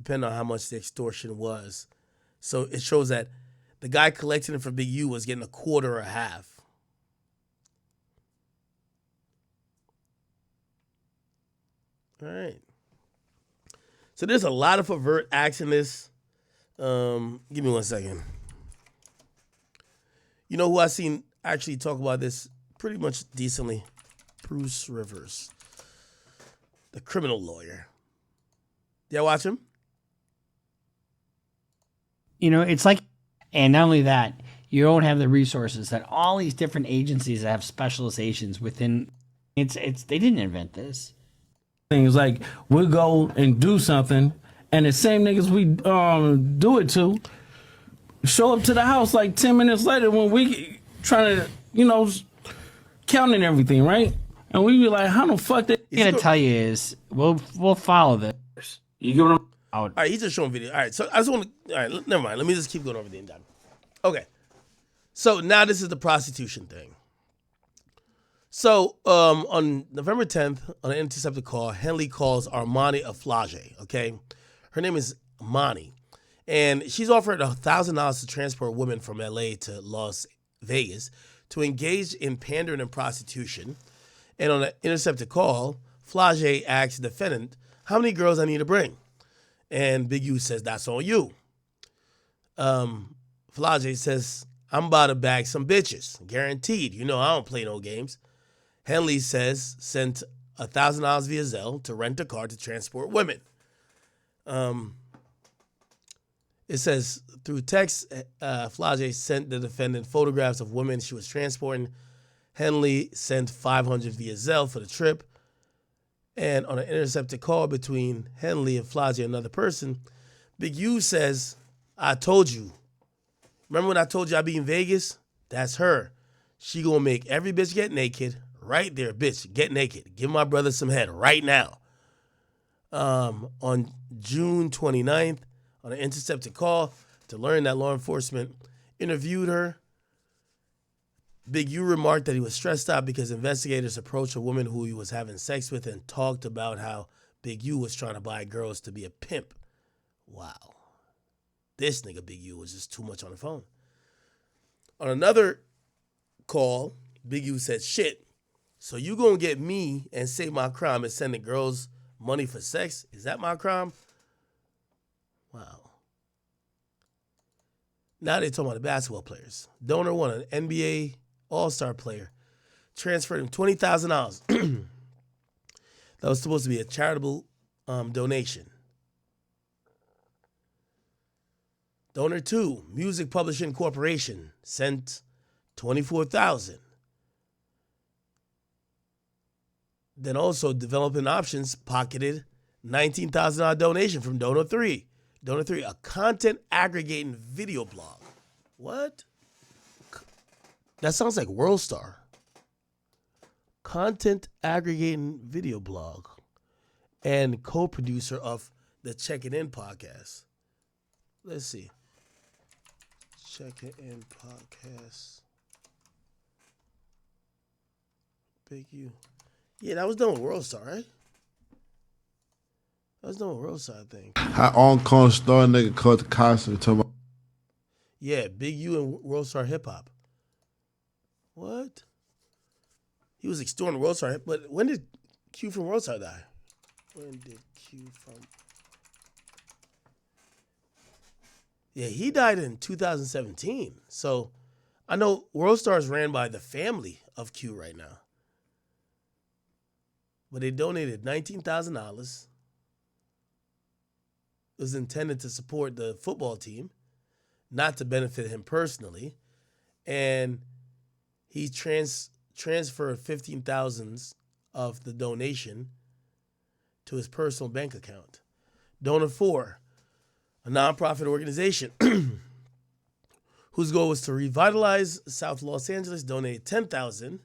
depending on how much the extortion was. So it shows that the guy collecting it from Big U was getting a quarter or a half. All right. So there's a lot of overt acts in this. Give me 1 second. You know who I seen actually talk about this pretty much decently? Bruce Rivers, the criminal lawyer. Y'all watch him? You know, it's like, and not only that, you don't have the resources that all these different agencies that have specializations within. It's they didn't invent this. Things like we'll go and do something, and the same niggas we do it to show up to the house like 10 minutes later when we trying to, counting everything, right? And we be like, how the fuck that? What I'm gonna tell you is we'll follow this. You get what I'm All right, he's just showing video. All right, so I just want to. All right, never mind. Let me just keep going over the indictment. Okay, so now this is the prostitution thing. So on November 10th, on an intercepted call, Henley calls Armani Aflage. Okay, her name is Mani, and she's offered $1,000 to transport women from LA to Las Vegas to engage in pandering and prostitution. And on an intercepted call, Flage asks the defendant, how many girls I need to bring? And Big U says, that's on you. Flage says, I'm about to bag some bitches. Guaranteed. I don't play no games. Henley says, sent $1,000 via Zelle to rent a car to transport women. It says, through text, Flage sent the defendant photographs of women she was transporting. Henley sent $500 via Zelle for the trip. And on an intercepted call between Henley and Flage and another person, Big U says, I told you. Remember when I told you I'd be in Vegas? That's her. She gonna make every bitch get naked. Right there, bitch, get naked. Give my brother some head right now. On June 29th, on an intercepted call to learn that law enforcement interviewed her, Big U remarked that he was stressed out because investigators approached a woman who he was having sex with and talked about how Big U was trying to buy girls to be a pimp. Wow. This nigga Big U was just too much on the phone. On another call, Big U said, shit, so you gonna get me and say my crime is sending girls money for sex? Is that my crime? Wow. Now they're talking about the basketball players. Donor one, an NBA All-Star player, transferred him $20,000. That was supposed to be a charitable donation. Donor 2, Music Publishing Corporation, sent $24,000. Then also Developing Options pocketed $19,000 donation from Donor 3. Donor 3, a content aggregating video blog. What? That sounds like WorldStar. Content aggregating video blog and co-producer of the Check It In podcast. Let's see. Check It In podcast. Big U. Yeah, that was done with WorldStar, right? That was done with WorldStar, I think. How on Con Star nigga called the concert talking about. Yeah, Big U and WorldStar Hip Hop. What? He was extorting WorldStar, but when did Q from WorldStar die? When did Q from? Yeah, he died in 2017. So I know WorldStar is ran by the family of Q right now. But they donated $19,000. It was intended to support the football team, not to benefit him personally. And he transferred $15,000 of the donation to his personal bank account. Donor 4, a nonprofit organization whose goal was to revitalize South Los Angeles, donated $10,000,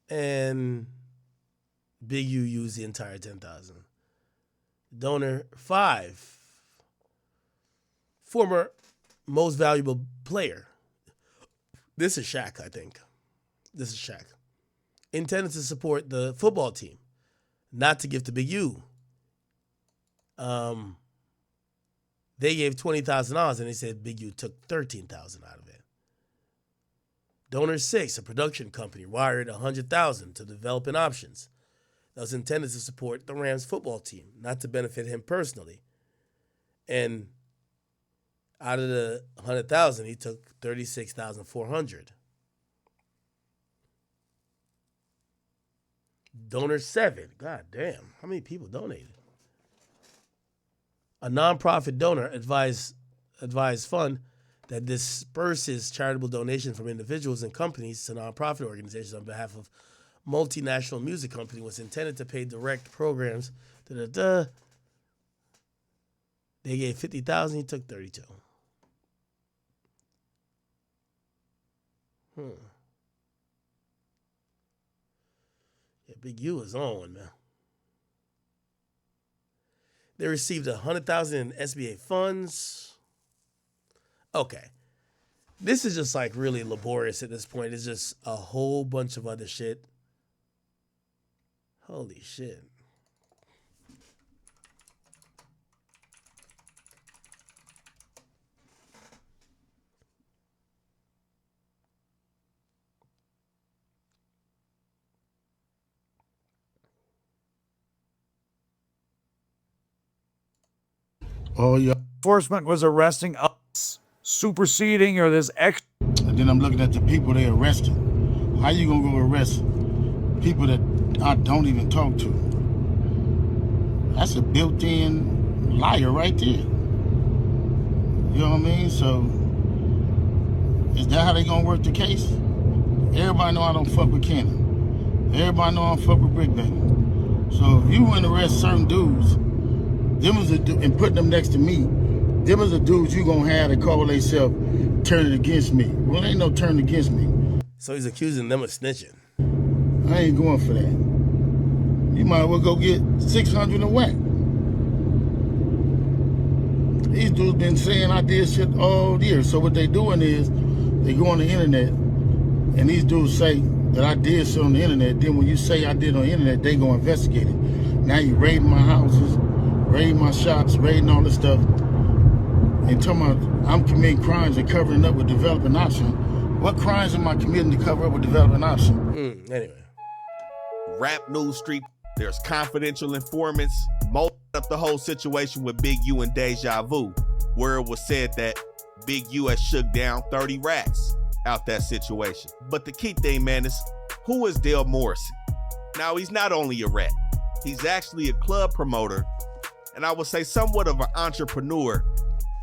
and Big U used the entire $10,000. Donor 5, former most valuable player. This is Shaq, I think. This is Shaq. Intended to support the football team, not to give to Big U. They gave $20,000 and they said Big U took $13,000 out of it. Donor 6, a production company, wired $100,000 to developing options that was intended to support the Rams football team, not to benefit him personally. And out of the $100,000, he took $36,400. Donor 7, god damn, how many people donated? A nonprofit donor advised fund that disperses charitable donations from individuals and companies to nonprofit organizations on behalf of multinational music company was intended to pay direct programs. They gave $50,000, he took $32,000. Yeah, Big U is on one, man. They received $100,000 in SBA funds. Okay. This is just like really laborious at this point. It's just a whole bunch of other shit. Holy shit. Oh, yeah. Enforcement was arresting us, superseding or this ex. And then I'm looking at the people they arrested. How you gonna go arrest people that I don't even talk to? That's a built-in liar right there. You know what I mean? So, is that how they gonna work the case? Everybody know I don't fuck with Cannon. Everybody know I don't fuck with Brick Baby. So if you want to arrest certain dudes, and put them next to me, them is the dudes you gonna have to call themselves turning against me. Well, ain't no turn against me. So he's accusing them of snitching. I ain't going for that. You might as well go get 600 and whack. These dudes been saying I did shit all year. So what they doing is they go on the internet and these dudes say that I did shit on the internet. Then when you say I did on the internet, they go investigate it. Now you raiding my houses, raiding my shops, raiding all this stuff, and talking about I'm committing crimes and covering up with developing option. What crimes am I committing to cover up with developing option? Anyway. Rap News Street, there's confidential informants, most up the whole situation with Big U and Deja Vu, where it was said that Big U has shook down 30 racks out that situation. But the key thing, man, is who is Dale Morrison? Now, he's not only a rat, he's actually a club promoter, and I would say somewhat of an entrepreneur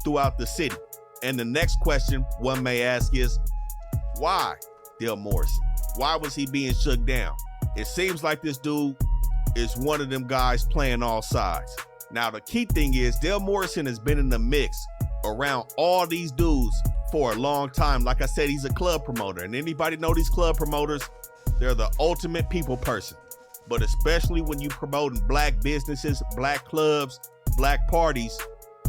throughout the city. And the next question one may ask is, why Dale Morrison? Why was he being shook down? It seems like this dude is one of them guys playing all sides. Now, the key thing is Dale Morrison has been in the mix around all these dudes for a long time. Like I said, he's a club promoter, and anybody know these club promoters, they're the ultimate people person. But especially when you promoting black businesses, black clubs, black parties,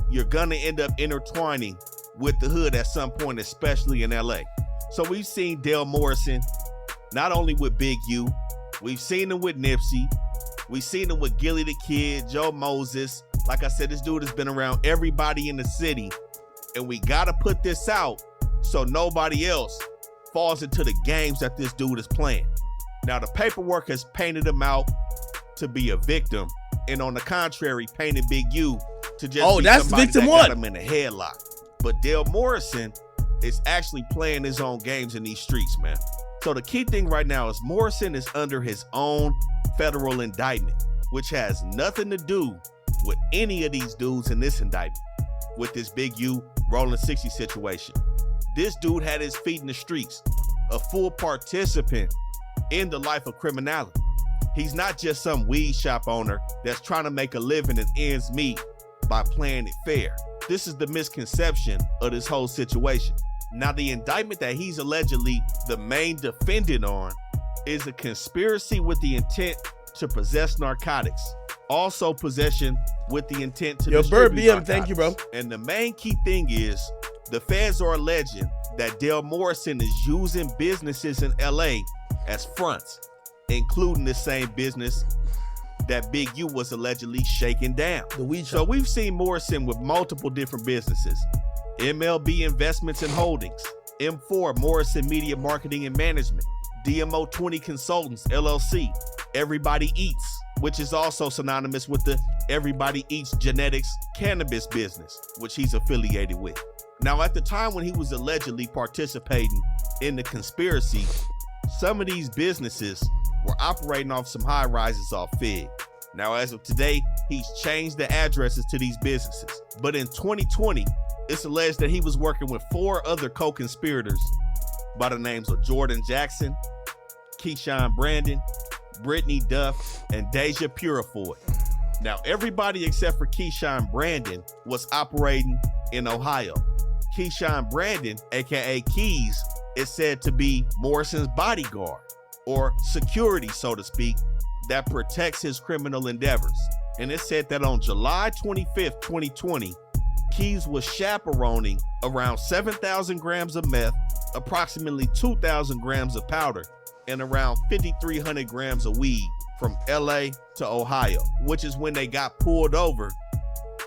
you're gonna end up intertwining with the hood at some point, especially in LA. So we've seen Dale Morrison, not only with Big U, we've seen him with Nipsey, we've seen him with Gilly the Kid, Joe Moses. Like I said, this dude has been around everybody in the city, and we gotta put this out so nobody else falls into the games that this dude is playing. Now, the paperwork has painted him out to be a victim, and on the contrary, painted Big U to just be that's somebody victim that one. got him in a headlock. But Dale Morrison is actually playing his own games in these streets, man. So the key thing right now is Morrison is under his own federal indictment, which has nothing to do with any of these dudes in this indictment, with this Big U Rolling 60 situation. This dude had his feet in the streets, a full participant in the life of criminality. He's not just some weed shop owner that's trying to make a living and ends meet by playing it fair. This is the misconception of this whole situation. Now, the indictment that he's allegedly the main defendant on is a conspiracy with the intent to possess narcotics. Also possession with the intent to distribute Bird BM, narcotics. thank you, bro. And the main key thing is the feds are alleging that Dale Morrison is using businesses in LA as fronts, including the same business that Big U was allegedly shaking down. The weed So shop. we've seen Morrison with multiple different businesses. MLB Investments and Holdings, M4 Morrison Media Marketing and Management, DMO 20 Consultants LLC, Everybody Eats, which is also synonymous with the Everybody Eats Genetics cannabis business, which he's affiliated with. Now, at the time when he was allegedly participating in the conspiracy, some of these businesses were operating off some high rises off Fig. Now, as of today, he's changed the addresses to these businesses. But in 2020, it's alleged that he was working with 4 other co-conspirators by the names of Jordan Jackson, Keyshawn Brandon, Brittany Duff, and Deja Purifoy. Now, everybody except for Keyshawn Brandon was operating in Ohio. Keyshawn Brandon, aka Keys, is said to be Morrison's bodyguard, or security, so to speak, that protects his criminal endeavors. And it's said that on July 25th, 2020, Keys was chaperoning around 7,000 grams of meth, approximately 2,000 grams of powder, and around 5,300 grams of weed from LA to Ohio, which is when they got pulled over.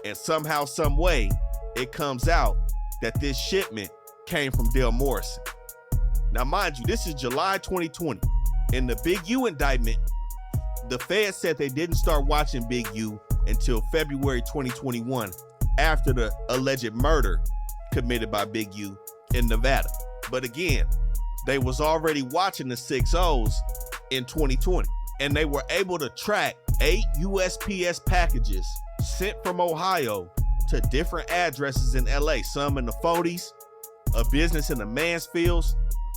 And somehow, some way, it comes out that this shipment came from Dale Morrison. Now, mind you, this is July 2020. In the Big U indictment, the Fed said they didn't start watching Big U until February 2021, after the alleged murder committed by Big U in Nevada. But again, they was already watching the 6-0s in 2020, and they were able to track 8 USPS packages sent from Ohio to different addresses in LA, some in the 40s, a business in the Mansfields,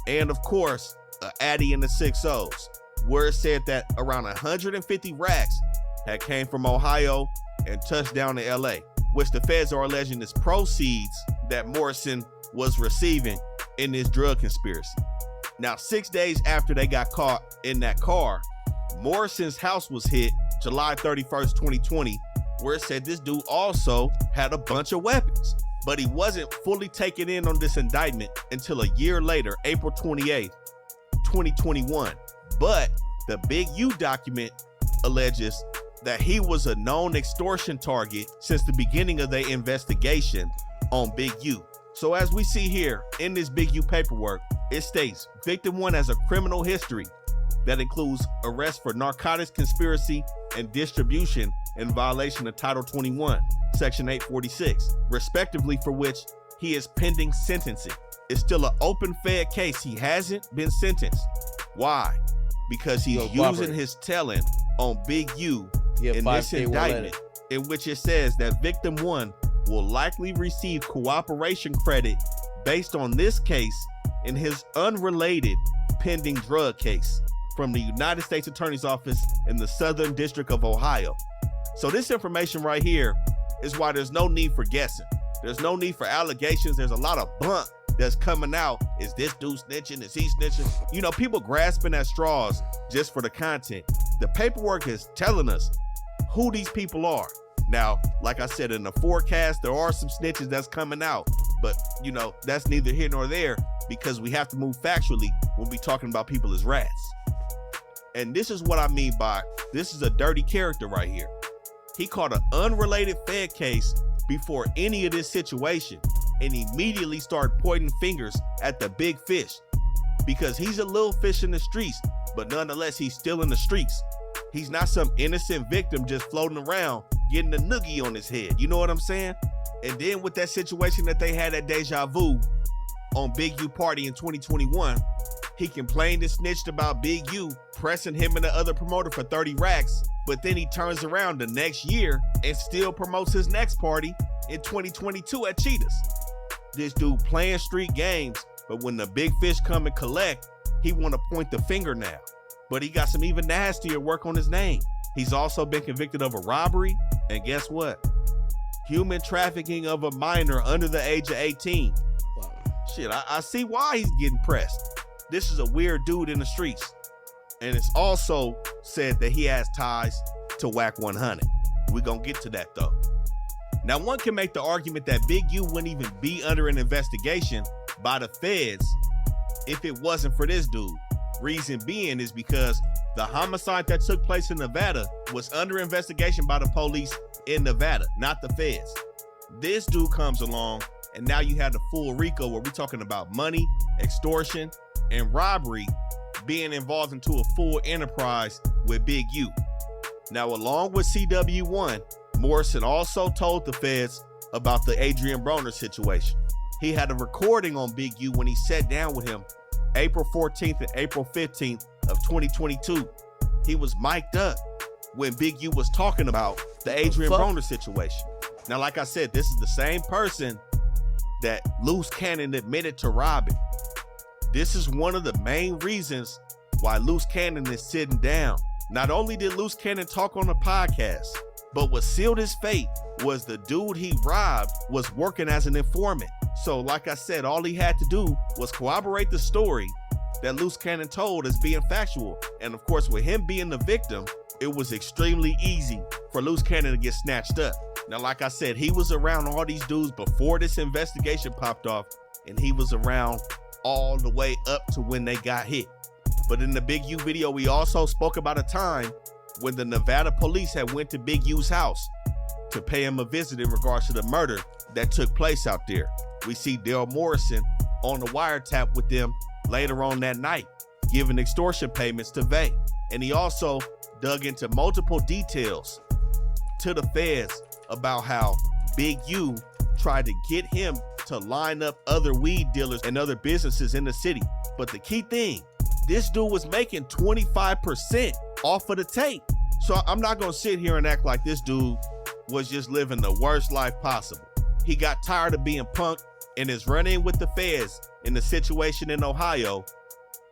and of course, a Addy in the 6-0s, where it said that around 150 racks had came from Ohio and touched down in LA, which the feds are alleging is proceeds that Morrison was receiving in this drug conspiracy. Now, 6 days after they got caught in that car, Morrison's house was hit July 31st, 2020, where it said this dude also had a bunch of weapons. But he wasn't fully taken in on this indictment until a year later, April 28th, 2021. But the Big U document alleges that he was a known extortion target since the beginning of their investigation on Big U. So as we see here in this Big U paperwork, it states victim 1 has a criminal history that includes arrest for narcotics conspiracy and distribution in violation of Title 21, Section 846, respectively, for which he is pending sentencing. It's still an open Fed case. He hasn't been sentenced. Why? Because he's using his telling on Big U in this indictment, in which it says that victim 1 will likely receive cooperation credit based on this case in his unrelated pending drug case from the United States Attorney's Office in the Southern District of Ohio. So this information right here is why there's no need for guessing. There's no need for allegations. There's a lot of bunk that's coming out. Is this dude snitching? Is he snitching? You know, people grasping at straws just for the content. The paperwork is telling us who these people are. Now, like I said, in the forecast, there are some snitches that's coming out, but you know, that's neither here nor there because we have to move factually when we talking about people as rats. And this is what I mean by this is a dirty character right here. He caught an unrelated Fed case before any of this situation and immediately started pointing fingers at the big fish because he's a little fish in the streets, but nonetheless, he's still in the streets. He's not some innocent victim just floating around getting a noogie on his head. You know what I'm saying? And then with that situation that they had at Deja Vu on Big U Party in 2021, he complained and snitched about Big U pressing him and the other promoter for 30 racks, but then he turns around the next year and still promotes his next party in 2022 at Cheetahs. This dude playing street games, but when the big fish come and collect, he want to point the finger now. But he got some even nastier work on his name. He's also been convicted of a robbery, and guess what? Human trafficking of a minor under the age of 18. Wow. Shit, I see why he's getting pressed. This is a weird dude in the streets. And it's also said that he has ties to WAC 100. We're gonna get to that though. Now, one can make the argument that Big U wouldn't even be under an investigation by the feds if it wasn't for this dude. Reason being is because The homicide that took place in Nevada was under investigation by the police in Nevada, not the feds. This dude comes along, and now you have the full RICO where we're talking about money, extortion, and robbery being involved into a full enterprise with Big U. Now, along with CW1, Morrison also told the feds about the Adrian Broner situation. He had a recording on Big U when he sat down with him April 14th and April 15th of 2022. He was mic'd up when Big U was talking about the Adrian Broner situation. Now, like I said, this is the same person that Loose Cannon admitted to robbing. This is one of the main reasons why Loose Cannon is sitting down. Not only did Loose Cannon talk on the podcast, but what sealed his fate was the dude he robbed was working as an informant. So like I said, all he had to do was corroborate the story that Loose Cannon told as being factual. And of course, with him being the victim, it was extremely easy for Loose Cannon to get snatched up. Now, like I said, he was around all these dudes before this investigation popped off, and he was around all the way up to when they got hit. But in the Big U video, we also spoke about a time when the Nevada police had went to Big U's house to pay him a visit in regards to the murder that took place out there. We see Dale Morrison on the wiretap with them later on that night, giving extortion payments to Vay. And he also dug into multiple details to the feds about how Big U tried to get him to line up other weed dealers and other businesses in the city. But the key thing, this dude was making 25% off of the tape. So I'm not gonna sit here and act like this dude was just living the worst life possible. He got tired of being punked, and his run-in with the feds in the situation in Ohio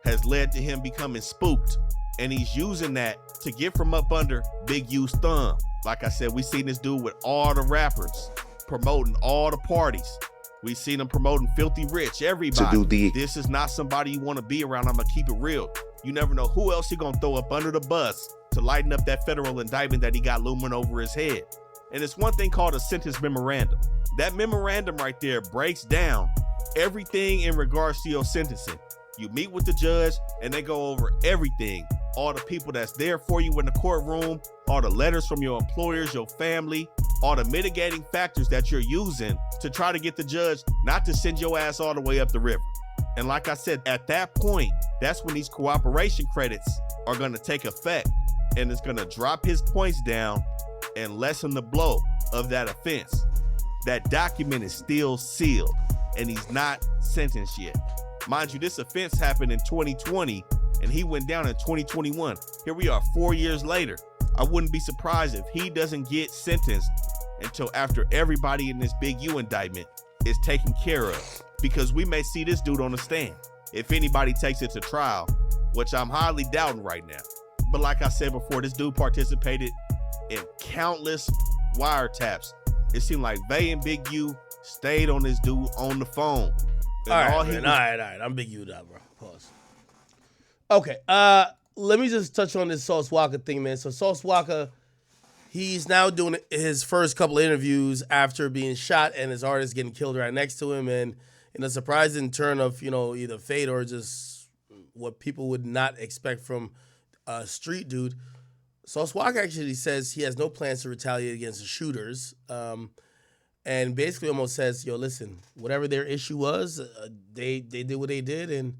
has led to him becoming spooked. And he's using that to get from up under Big U's thumb. Like I said, we seen this dude with all the rappers, promoting all the parties. We seen him promoting Filthy Rich, everybody. This is not somebody you want to be around. I'm gonna keep it real. You never know who else he gonna throw up under the bus to lighten up that federal indictment that he got looming over his head. And it's one thing called a sentence memorandum. That memorandum right there breaks down everything in regards to your sentencing. You meet with the judge and they go over everything. All the people that's there for you in the courtroom, all the letters from your employers, your family, all the mitigating factors that you're using to try to get the judge not to send your ass all the way up the river. And like I said, at that point, that's when these cooperation credits are going to take effect, and it's going to drop his points down and lessen the blow of that offense. That document is still sealed, and he's not sentenced yet. Mind you, this offense happened in 2020, and he went down in 2021. Here we are 4 years later. I wouldn't be surprised if he doesn't get sentenced until after everybody in this Big U indictment is taken care of, because we may see this dude on the stand if anybody takes it to trial, which I'm highly doubting right now. But like I said before, this dude participated in countless wiretaps. It seemed like Vay and Big U stayed on this dude on the phone. All right. I'm Big U now, bro. Pause. Okay. Let me just touch on this Sauce Walker thing, man. So Sauce Walker, he's now doing his first couple of interviews after being shot and his artist getting killed right next to him. And in a surprising turn of, either fate or just what people would not expect from a street dude, Sauce Walker actually says he has no plans to retaliate against the shooters. And basically almost says, listen, whatever their issue was, they did what they did. And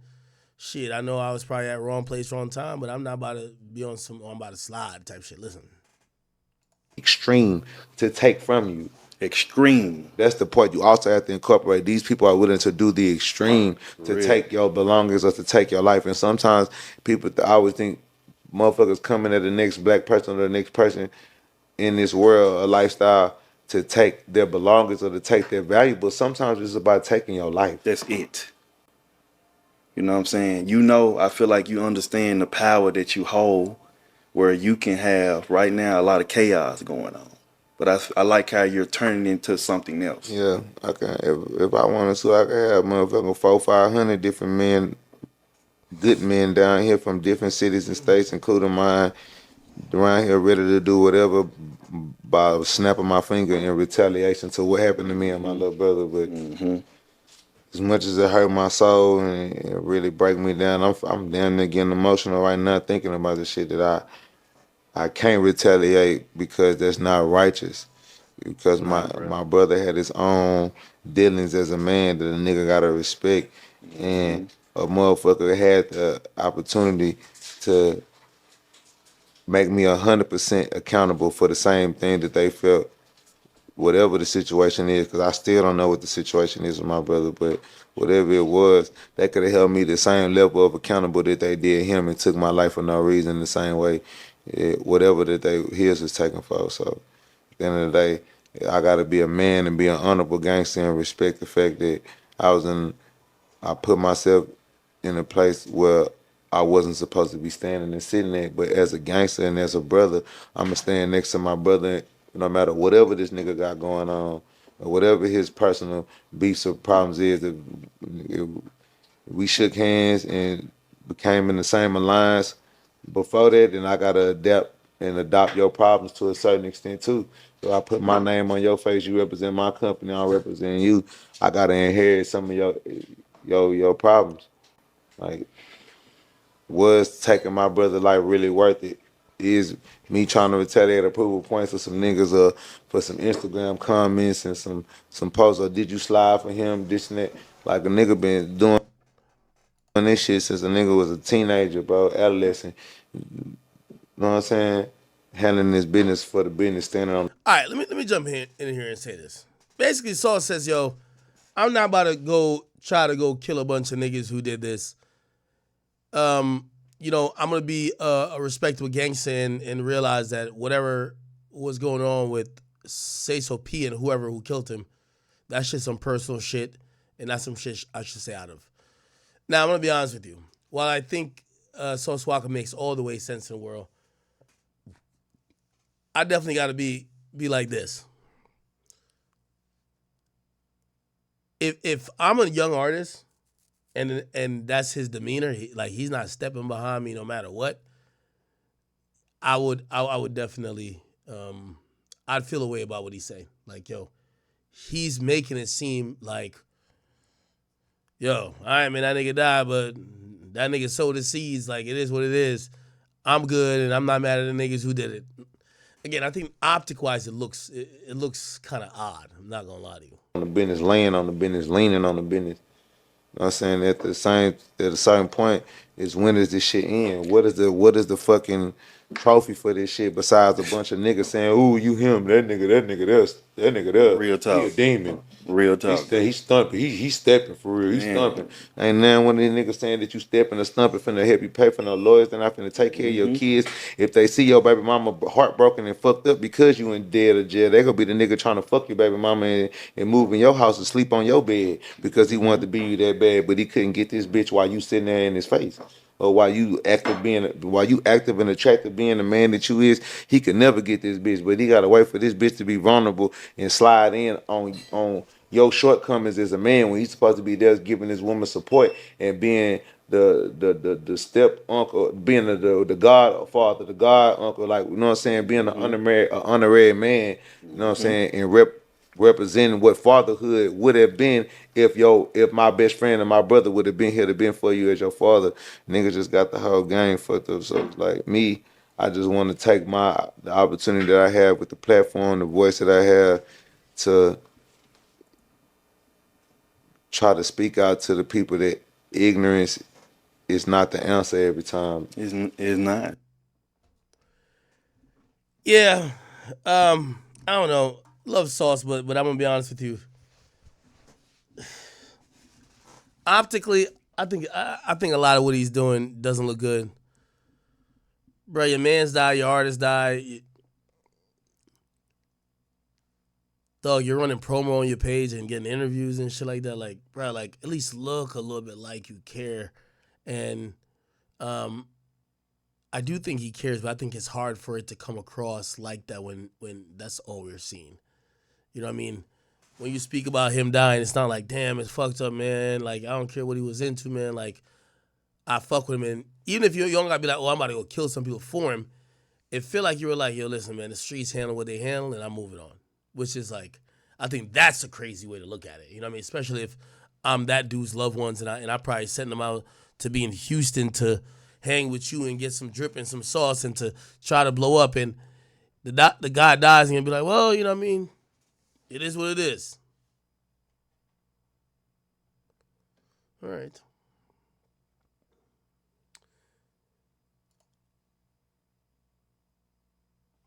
shit, I know I was probably at wrong place, wrong time, but I'm not about to be on I'm about to slide type shit. Listen. Extreme to take from you. Extreme. That's the point. You also have to incorporate. These people are willing to do the extreme to take your belongings or to take your life. And sometimes people always think motherfuckers coming at the next black person or the next person in this world, a lifestyle, to take their belongings or to take their valuables. Sometimes it's about taking your life. That's it. You know what I'm saying? I feel like you understand the power that you hold, where you can have right now a lot of chaos going on. But I like how you're turning into something else. Yeah, I can. If I wanted to, I could have motherfucking 400-500 different men, good men down here from different cities and states, including mine, around here ready to do whatever by snapping my finger in retaliation to what happened to me and my little brother. But as much as it hurt my soul and it really break me down, I'm damn near getting emotional right now thinking about the shit that I can't retaliate because that's not righteous. Because my brother had his own dealings as a man that a nigga gotta respect, and a motherfucker had the opportunity to make me 100% accountable for the same thing that they felt, whatever the situation is. Because I still don't know what the situation is with my brother, but whatever it was, they could have held me the same level of accountable that they did him and took my life for no reason the same way, whatever that his was taken for. So at the end of the day, I gotta be a man and be an honorable gangster and respect the fact that I put myself in a place where I wasn't supposed to be standing and sitting there. But as a gangster and as a brother, I'ma stand next to my brother no matter whatever this nigga got going on or whatever his personal beefs or problems is. If we shook hands and became in the same alliance before that, then I gotta adapt and adopt your problems to a certain extent too. So I put my name on your face, you represent my company, I represent you. I gotta inherit some of your problems. Like, was taking my brother life really worth it? Is me trying to retaliate approval points for some niggas or for some Instagram comments and some posts, or did you slide for him, this and that? Like, a nigga been doing this shit since a nigga was a teenager, bro, adolescent. You know what I'm saying? Handling this business for the business, standing on. All right, let me jump in here and say this. Basically, Saul says, yo, I'm not about to try to go kill a bunch of niggas who did this. You know, I'm gonna be a respectable gangster and realize that whatever was going on with Say So P and whoever who killed him, that's just some personal shit, and that's some shit I should stay out of. Now, I'm gonna be honest with you. While I think Sauce Walker makes all the way sense in the world, I definitely got to be like this. If I'm a young artist and that's his demeanor, he's not stepping behind me no matter what, I would definitely I'd feel a way about what he's saying. Like, yo, he's making it seem like, yo, all right, man, that nigga died, but that nigga sowed the seeds. Like, it is what it is. I'm good, and I'm not mad at the niggas who did it. Again, I think optic-wise, it looks kind of odd. I'm not gonna lie to you. On the business, laying on the business, leaning on the business. You know what I'm saying? At a certain point is, when does this shit end? What is the fucking trophy for this shit besides a bunch of niggas saying, ooh, you him, that nigga there. Real talk. He a demon. Real talk. He's stumping. He's stepping for real. He's stumping. Ain't none one of these niggas saying that you stepping or stumping finna help you pay for no lawyers. They're not finna take care of your kids. If they see your baby mama heartbroken and fucked up because you in dead or jail, they gonna be the nigga trying to fuck your baby mama and move in your house and sleep on your bed because he wanted to be you that bad, but he couldn't get this bitch while you sitting there in his face. Or while you active and attractive being the man that you is, he could never get this bitch. But he gotta wait for this bitch to be vulnerable and slide in on your shortcomings as a man when he's supposed to be there giving his woman support and being the step uncle, being the godfather, the god uncle, like, you know what I'm saying, being an honorary man, you know what I'm saying, and representing what fatherhood would have been if my best friend and my brother would have been here to been for you as your father. Niggas just got the whole game fucked up. So like me, I just want to take the opportunity that I have with the platform, the voice that I have, to try to speak out to the people that ignorance is not the answer every time. It's not. Yeah, I don't know. Love Sauce, but I'm gonna be honest with you. Optically, I think a lot of what he's doing doesn't look good. Bro, your man's died, your artist died. Dog, you're running promo on your page and getting interviews and shit like that. Like, bro, like, at least look a little bit like you care. And I do think he cares, but I think it's hard for it to come across like that when that's all we're seeing. You know what I mean? When you speak about him dying, it's not like, damn, it's fucked up, man. Like, I don't care what he was into, man. Like, I fuck with him. And even if you don't gotta be like, oh, I'm about to go kill some people for him, it feel like you were like, yo, listen, man, the streets handle what they handle, and I'm moving on. Which is like, I think that's a crazy way to look at it. You know what I mean? Especially if I'm that dude's loved ones, and I probably sent them out to be in Houston to hang with you and get some drip and some sauce and to try to blow up, and the guy dies and he'll be like, well, you know what I mean? It is what it is. All right.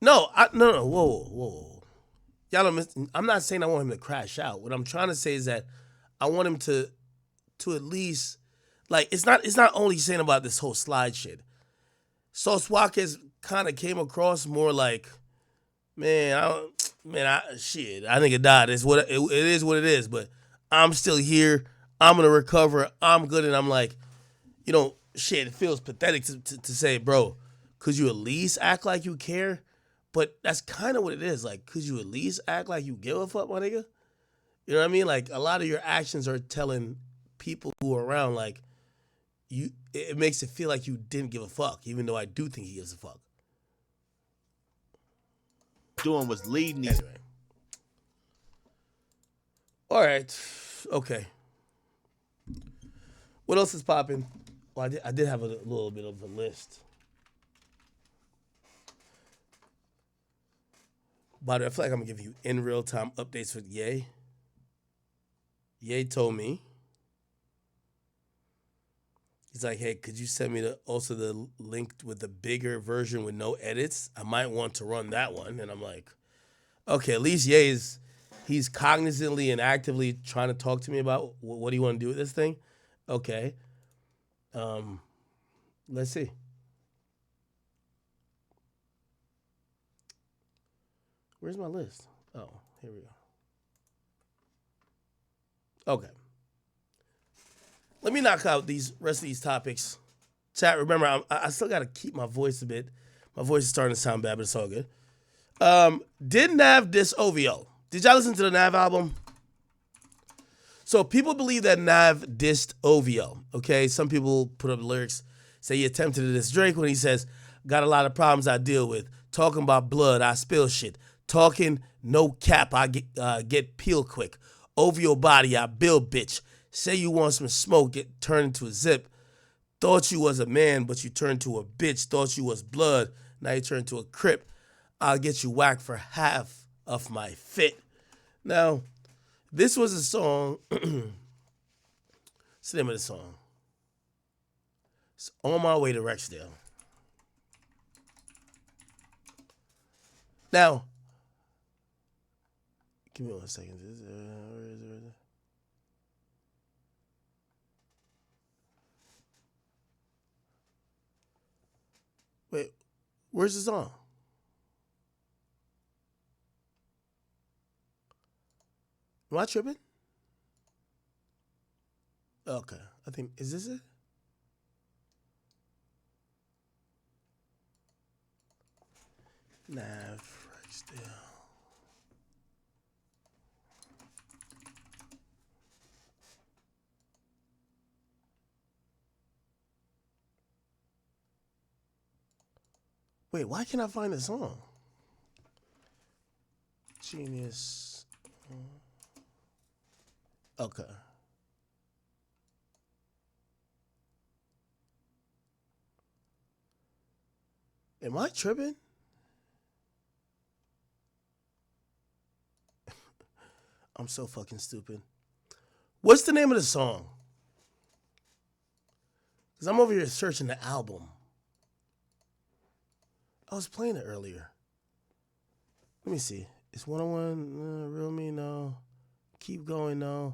No, whoa. Y'all don't I'm not saying I want him to crash out. What I'm trying to say is that I want him to at least, like, it's not only saying about this whole slide shit. Sauce Walker's kind of came across more like, I think it died. It is what it is, but I'm still here. I'm gonna recover. I'm good, and I'm like, it feels pathetic to say, bro, could you at least act like you care? But that's kind of what it is. Like, could you at least act like you give a fuck, my nigga? You know what I mean? Like, a lot of your actions are telling people who are around, like, it makes it feel like you didn't give a fuck, even though I do think he gives a fuck. Doing was leading these. Anyway. All right. Okay. What else is popping? Well, I did have a little bit of a list. By the way, I feel like I'm going to give you in real time updates with Ye. Ye told me. He's like, hey, could you send me the link with the bigger version with no edits? I might want to run that one. And I'm like, okay, at least Ye he's cognizantly and actively trying to talk to me about what do you want to do with this thing? Okay. Let's see. Where's my list? Oh, here we go. Okay. Let me knock out these rest of these topics. Chat, remember, I still got to keep my voice a bit. My voice is starting to sound bad, but it's all good. Did Nav diss OVO? Did y'all listen to the Nav album? So people believe that Nav dissed OVO, okay? Some people put up lyrics, say he attempted to diss Drake when he says, got a lot of problems I deal with. Talking about blood, I spill shit. Talking no cap, I get peeled quick. OVO body, I build bitch. Say you want some smoke, get turned into a zip. Thought you was a man, but you turned to a bitch. Thought you was blood, now you turned to a crip. I'll get you whacked for half of my fit. Now, this was a song. What's the name of the song? It's On My Way to Rexdale. Now, give me 1 second. Where is it? Wait, where's the song? Am I tripping? Okay, I think, is this it? Nav, Rexdale. Wait, why can't I find the song? Genius. Okay. Am I tripping? I'm so fucking stupid. What's the name of the song? Because I'm over here searching the album. I was playing it earlier. Let me see. It's 101, Real Me, no. Keep Going, no.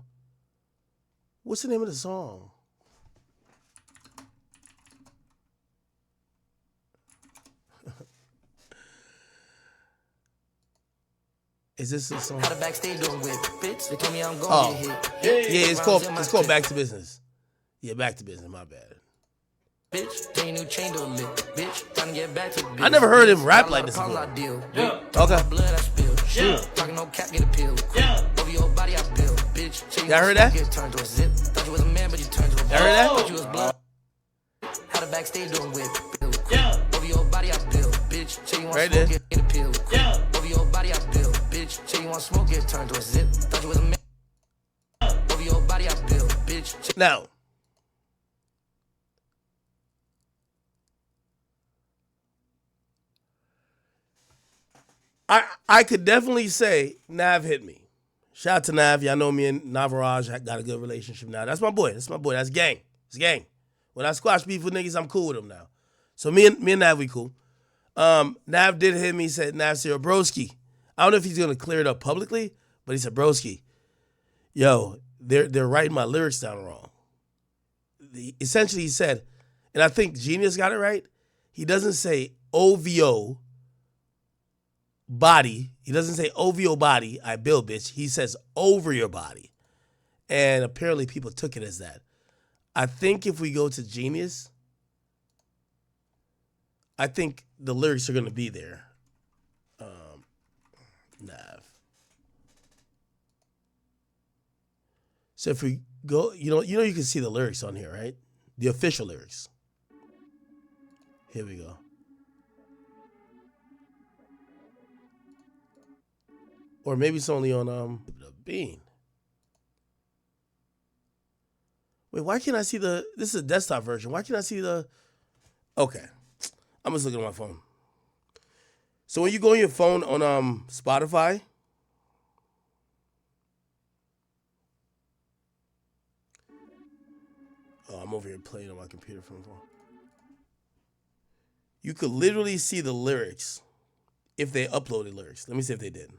What's the name of the song? Is this a song? Oh, yeah, it's called Back to Business. Yeah, Back to Business, my bad. I never heard him rap like this before. Yeah. Okay. Yeah. Y'all heard that? Y'all heard that? Right there. Now, I could definitely say Nav hit me. Shout out to Nav. Y'all know me and Navaraj got a good relationship now. That's my boy. That's gang. It's gang. When I squash beef with niggas, I'm cool with them now. So me and Nav, we cool. Nav did hit me, said, Nav said, broski. I don't know if he's going to clear it up publicly, but he said, broski, yo, they're writing my lyrics down wrong. Essentially, he said, and I think Genius got it right, he doesn't say OVO body. He doesn't say OVO body, I build, bitch. He says over your body. And apparently people took it as that. I think if we go to Genius, I think the lyrics are going to be there. Nav. So if we go, you know you can see the lyrics on here, right? The official lyrics. Here we go. Or maybe it's only on the Bean. Wait, why can't I see the... This is a desktop version. Why can't I see the... Okay. I'm just looking at my phone. So when you go on your phone on Spotify... Oh, I'm over here playing on my computer from the phone. You could literally see the lyrics if they uploaded lyrics. Let me see if they did.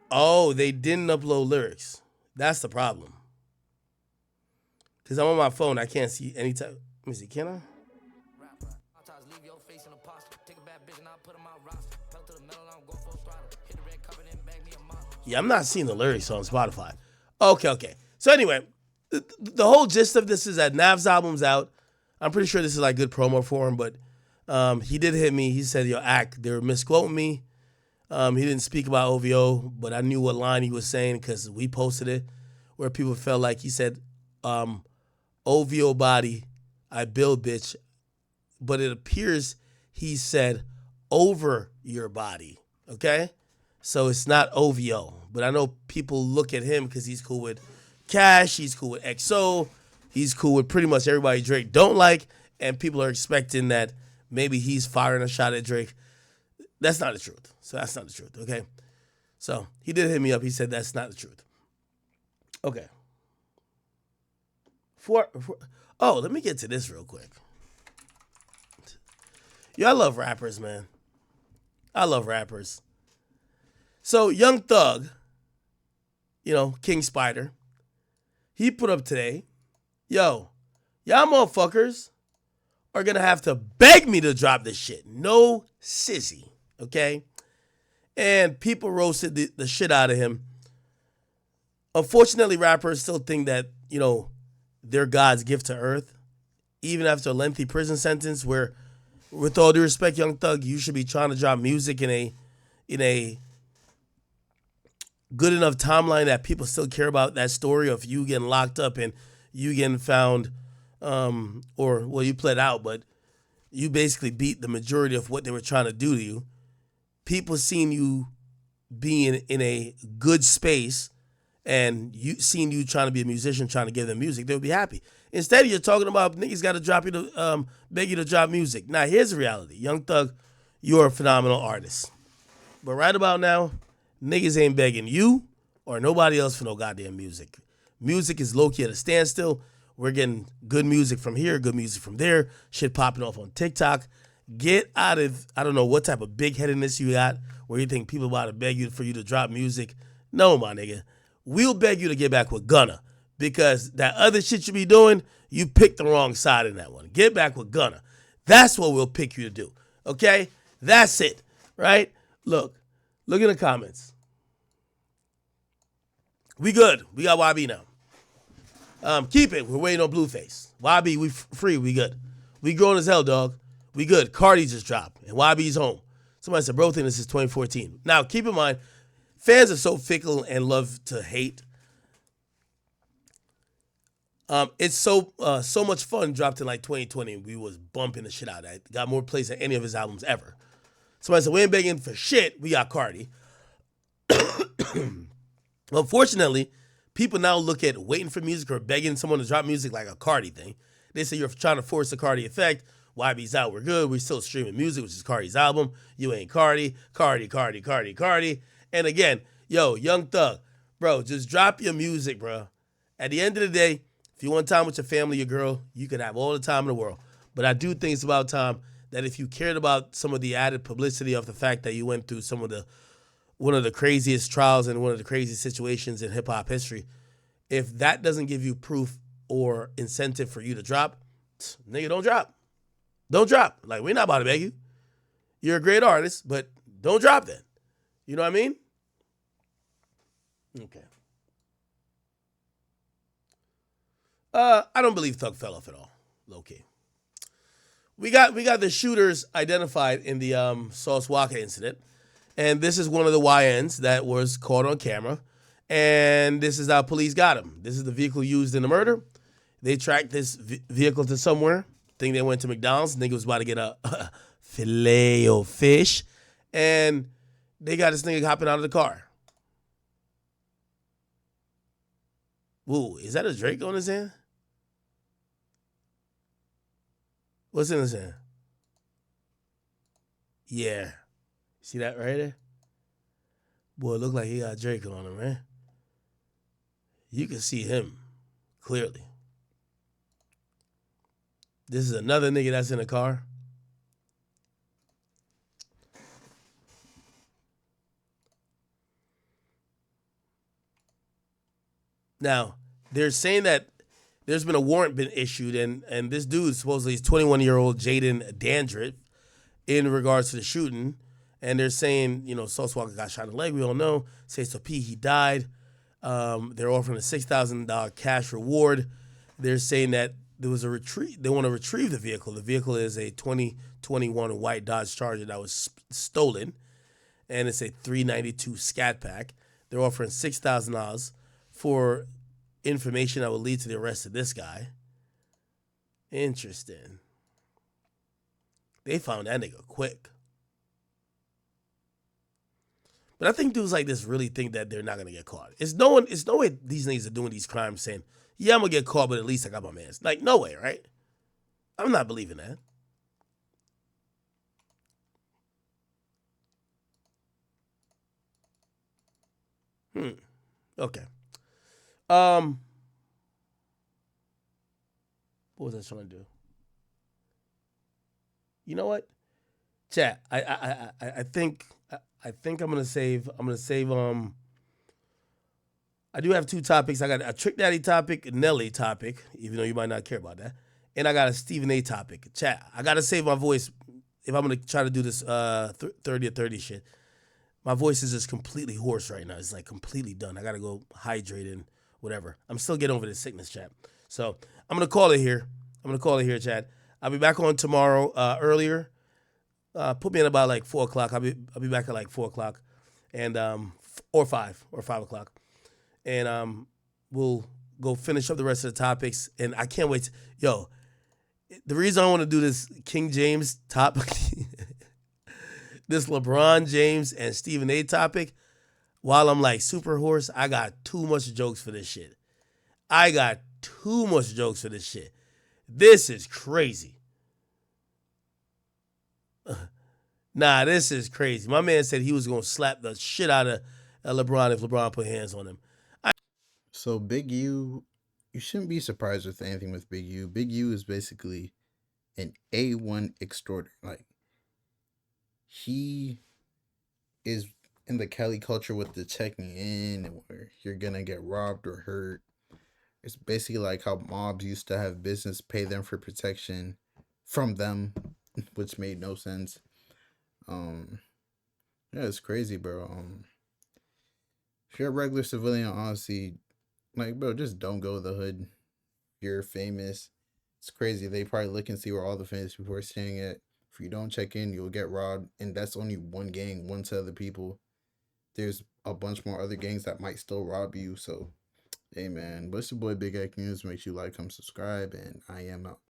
Oh, they didn't upload lyrics. That's the problem. Because I'm on my phone, I can't see any type. Let me see, can I? Yeah, I'm not seeing the lyrics on Spotify. Okay. So anyway, the whole gist of this is that Nav's album's out. I'm pretty sure this is like good promo for him, but he did hit me. He said, yo, Ak, they were misquoting me. He didn't speak about OVO, but I knew what line he was saying because we posted it where people felt like he said, OVO body, I build, bitch. But it appears he said over your body, okay? So it's not OVO. But I know people look at him because he's cool with Cash, he's cool with XO, he's cool with pretty much everybody Drake don't like, and people are expecting that maybe he's firing a shot at Drake. That's not the truth. So that's not the truth, okay? So he did hit me up. He said that's not the truth. Okay. Let me get to this real quick. Yo, I love rappers, man. I love rappers. So Young Thug, King Spider, he put up today, yo, y'all motherfuckers are going to have to beg me to drop this shit. No sissy, okay? And people roasted the shit out of him. Unfortunately, rappers still think that, they're God's gift to earth, even after a lengthy prison sentence where, with all due respect, Young Thug, you should be trying to drop music in a good enough timeline that people still care about that story of you getting locked up and you getting found, you pled out, but you basically beat the majority of what they were trying to do to you. People seen you being in a good space and you seen you trying to be a musician, trying to give them music, they would be happy. Instead, you're talking about niggas got to drop you to beg you to drop music. Now, here's the reality. Young Thug, you're a phenomenal artist. But right about now, niggas ain't begging you or nobody else for no goddamn music. Music is low-key at a standstill. We're getting good music from here, good music from there, shit popping off on TikTok. Get out of, I don't know what type of big-headedness you got where you think people about to beg you for you to drop music. No, my nigga. We'll beg you to get back with Gunna because that other shit you be doing, you picked the wrong side in that one. Get back with Gunna. That's what we'll pick you to do, okay? That's it, right? Look in the comments. We good. We got YB now. Keep it. We're waiting on Blueface. YB, we free. We good. We grown as hell, dog. We good. Cardi just dropped, and YB's home. Somebody said, bro, think this is 2014. Now, keep in mind, fans are so fickle and love to hate. It's so much fun dropped in like 2020. We was bumping the shit out of it. Got more plays than any of his albums ever. Somebody said, we ain't begging for shit. We got Cardi. Unfortunately, people now look at waiting for music or begging someone to drop music like a Cardi thing. They say you're trying to force the Cardi effect. YB's out, we're good. We're still streaming music, which is Cardi's album. You ain't Cardi. Cardi. And again, yo, Young Thug, bro, just drop your music, bro. At the end of the day, if you want time with your family, your girl, you can have all the time in the world. But I do think it's about time that if you cared about some of the added publicity of the fact that you went through one of the craziest trials and one of the craziest situations in hip hop history, if that doesn't give you proof or incentive for you to drop, nigga, don't drop. Don't drop. Like, we're not about to beg you. You're a great artist, but don't drop then. You know what I mean? Okay. I don't believe Thug fell off at all. Low key. We got the shooters identified in the Sauce Walker incident, and this is one of the YNs that was caught on camera, and this is how police got him. This is the vehicle used in the murder. They tracked this vehicle to somewhere. Think they went to McDonald's. Nigga was about to get a filet of fish, and they got this nigga hopping out of the car. Whoa, is that a Drake on his hand? What's in his hand? Yeah. See that right there? Boy, it look like he got Drake on him, man. You can see him clearly. This is another nigga that's in a car. Now, they're saying that there's been a warrant been issued, and this dude supposedly is 21-year-old Jaden Dandridge in regards to the shooting. And they're saying, Sauce Walker got shot in the leg. We all know. Say so P, he died. They're offering a $6,000 cash reward. They're saying that there was a retrieve. They want to retrieve the vehicle. The vehicle is a 2021 white Dodge Charger that was stolen, and it's a 392 Scat Pack. They're offering $6,000 for information that will lead to the arrest of this guy. Interesting. They found that nigga quick. But I think dudes like this really think that they're not gonna get caught. It's no way these niggas are doing these crimes saying, yeah, I'm gonna get caught, but at least I got my mans. Like, no way, right? I'm not believing that. Okay. What was I trying to do? You know what? Chat. I think I'm gonna save. I do have two topics. I got a Trick Daddy topic, a Nelly topic, even though you might not care about that, and I got a Stephen A topic. Chat. I gotta save my voice if I'm gonna try to do this 30 or 30 shit. My voice is just completely hoarse right now. It's like completely done. I gotta go hydrate and whatever. I'm still getting over this sickness, chat. So I'm gonna call it here. Chat. I'll be back on tomorrow earlier. Put me in about like 4 o'clock. I'll be back at like 4 o'clock, and or 5 o'clock, and we'll go finish up the rest of the topics. And I can't wait. The reason I want to do this King James topic, this LeBron James and Stephen A topic, while I'm like super hoarse, I got too much jokes for this shit. This is crazy. Nah, this is crazy. My man said he was going to slap the shit out of LeBron if LeBron put hands on him. So Big U, you shouldn't be surprised with anything with Big U. Big U is basically an A1 extorter. Like, he is in the Cali culture with the checking in where you're going to get robbed or hurt. It's basically like how mobs used to have business pay them for protection from them, which made no sense. Yeah, it's crazy, bro. If you're a regular civilian, honestly, like, bro, just don't go to the hood. You're famous. It's crazy. They probably look and see where all the famous people are staying at. If you don't check in, you'll get robbed. And that's only one gang, one set of the people. There's a bunch more other gangs that might still rob you. So, hey, man, but it's your boy Big X News. Make sure you like, comment, subscribe, and I am out.